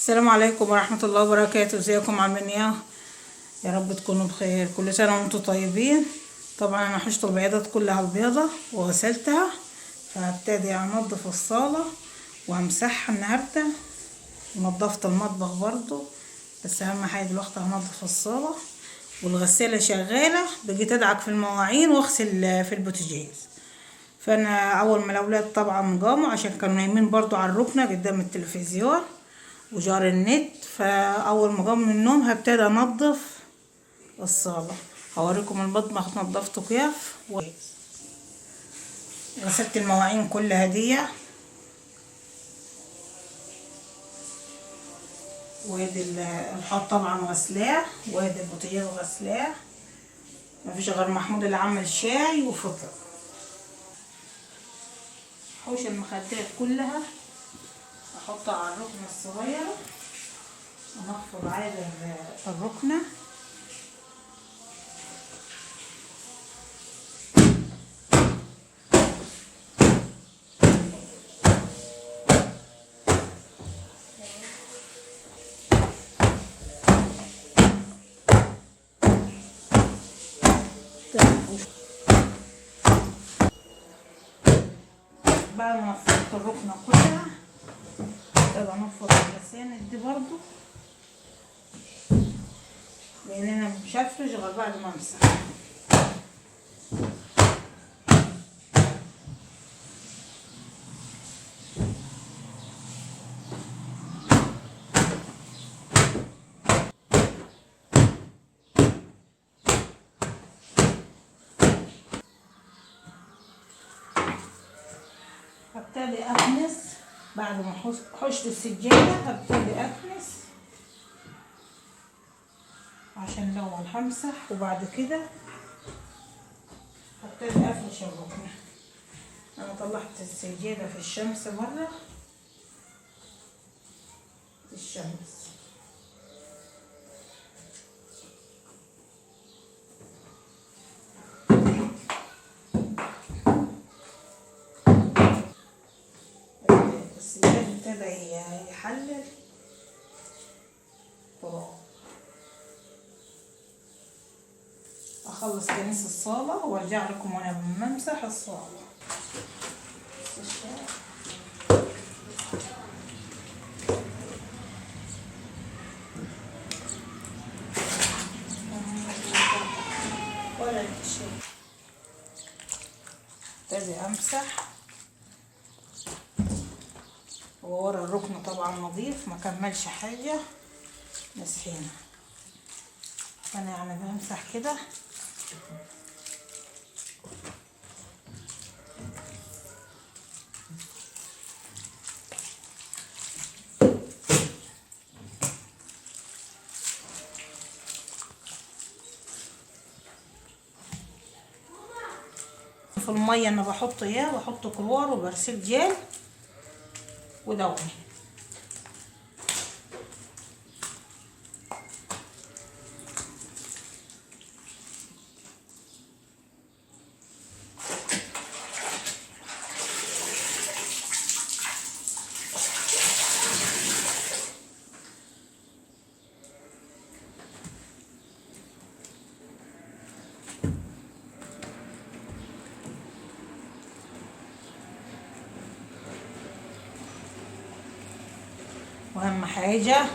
السلام عليكم ورحمة الله وبركاته. ازيكم عاملين ايه؟ يا رب تكونوا بخير. كل سنة وانتم طيبين. طبعا انا حشت البياضات كلها البيضة وغسلتها، فهبتدي انضف الصالة وامسحها النهاردة، ونضفت المطبخ برضو، بس اهم حاجة دلوقتي هنضف الصالة. والغسالة شغالة، بقيت ادعك في المواعين واغسل في البوتاجاز. فانا اول ما الاولاد طبعا قاموا عشان كانوا نايمين برضو على الركنة قدام التلفزيون وجار النت، فاول ما قام من النوم هبتدي انضف الصاله. هوريكم المطبخ نضفته كيف. غسلت المواعين كلها دي، وادي الحوض طبعا غسلاه، وادي البوتاجاز غسلاه. مفيش غير محمود اللي عمل شاي وفطر. حوش المخدات كلها احطها على الركنه الصغيره ونخفض عادي الركنه. بعد ما نفضت الركنة كلها ابتدي انفض الغسالة دي برضو، لان انا مش هفرش غير بعد ما امسح. هبتدي اكنس بعد ما حشت السجادة، هبتدي اكنس عشان لو همسح، وبعد كده هبتدي افرش الركنة. انا طلعت السجادة في الشمس برا في الشمس. السجاد ابتدى يحلل تراب. اخلص كنس الصالة وارجع لكم وانا بمسح الصالة. ولا شيء. ابتدي امسح، وورا الركن طبعا نظيف ما كملش حاجة مسحينها. انا يعني بمسح كده في المية. انا بحط ايه، بحط كلور وبرسيل جيل ودوي. واهم حاجة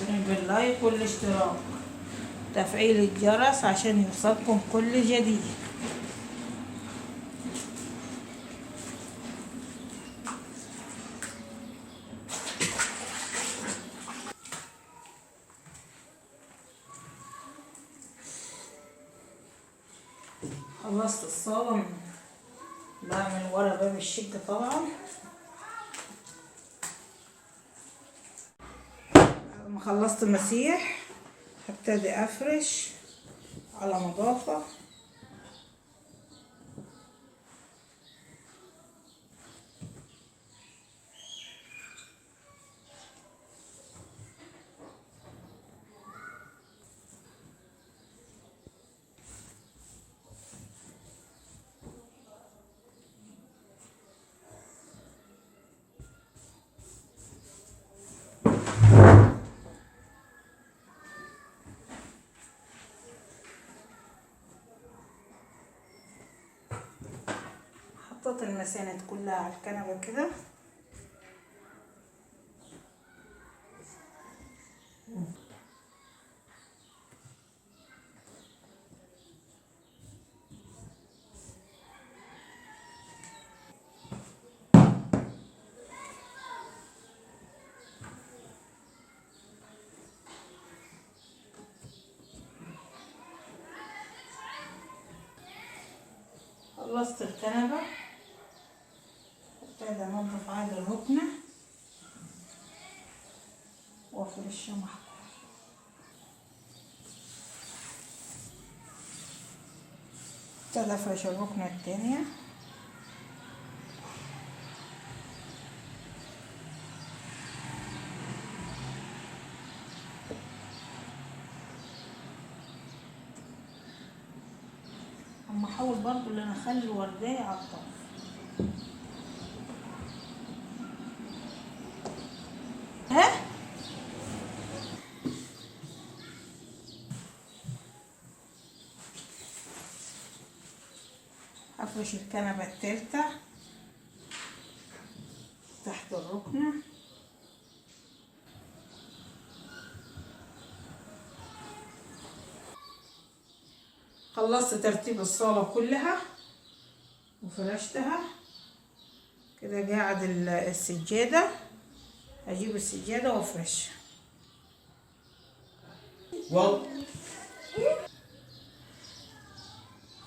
باللايك والاشتراك وتفعيل الجرس عشان يوصلكم كل جديد. خلصت الصالة، بعمل ورا باب الشقة طبعا. لما خلصت المسيح هبتدي افرش على نظافة. هحط المساند كلها على الكنبة كده. خلصت الكنبة، ابتدي انضف عادي الركنة وافرشها محكوم. ابتدي افرش الركنة التانية. اما احاول برضو ان انا اخلي الوردية على الطرف. ها افرش الكنبة التالتة تحت الركنة. خلصت ترتيب الصالة كلها وفرشتها كده. قاعد السجادة، اجيب السجادة وافرشها.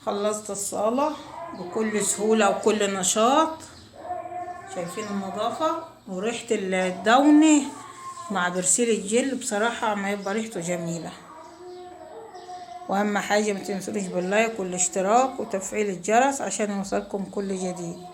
خلصت الصالة بكل سهولة وكل نشاط. شايفين النظافة وريحة الدوني مع برسيل الجل بصراحة ما يبقى ريحته جميلة. واهم حاجة متنسوش باللايك والاشتراك وتفعيل الجرس عشان يوصلكم كل جديد.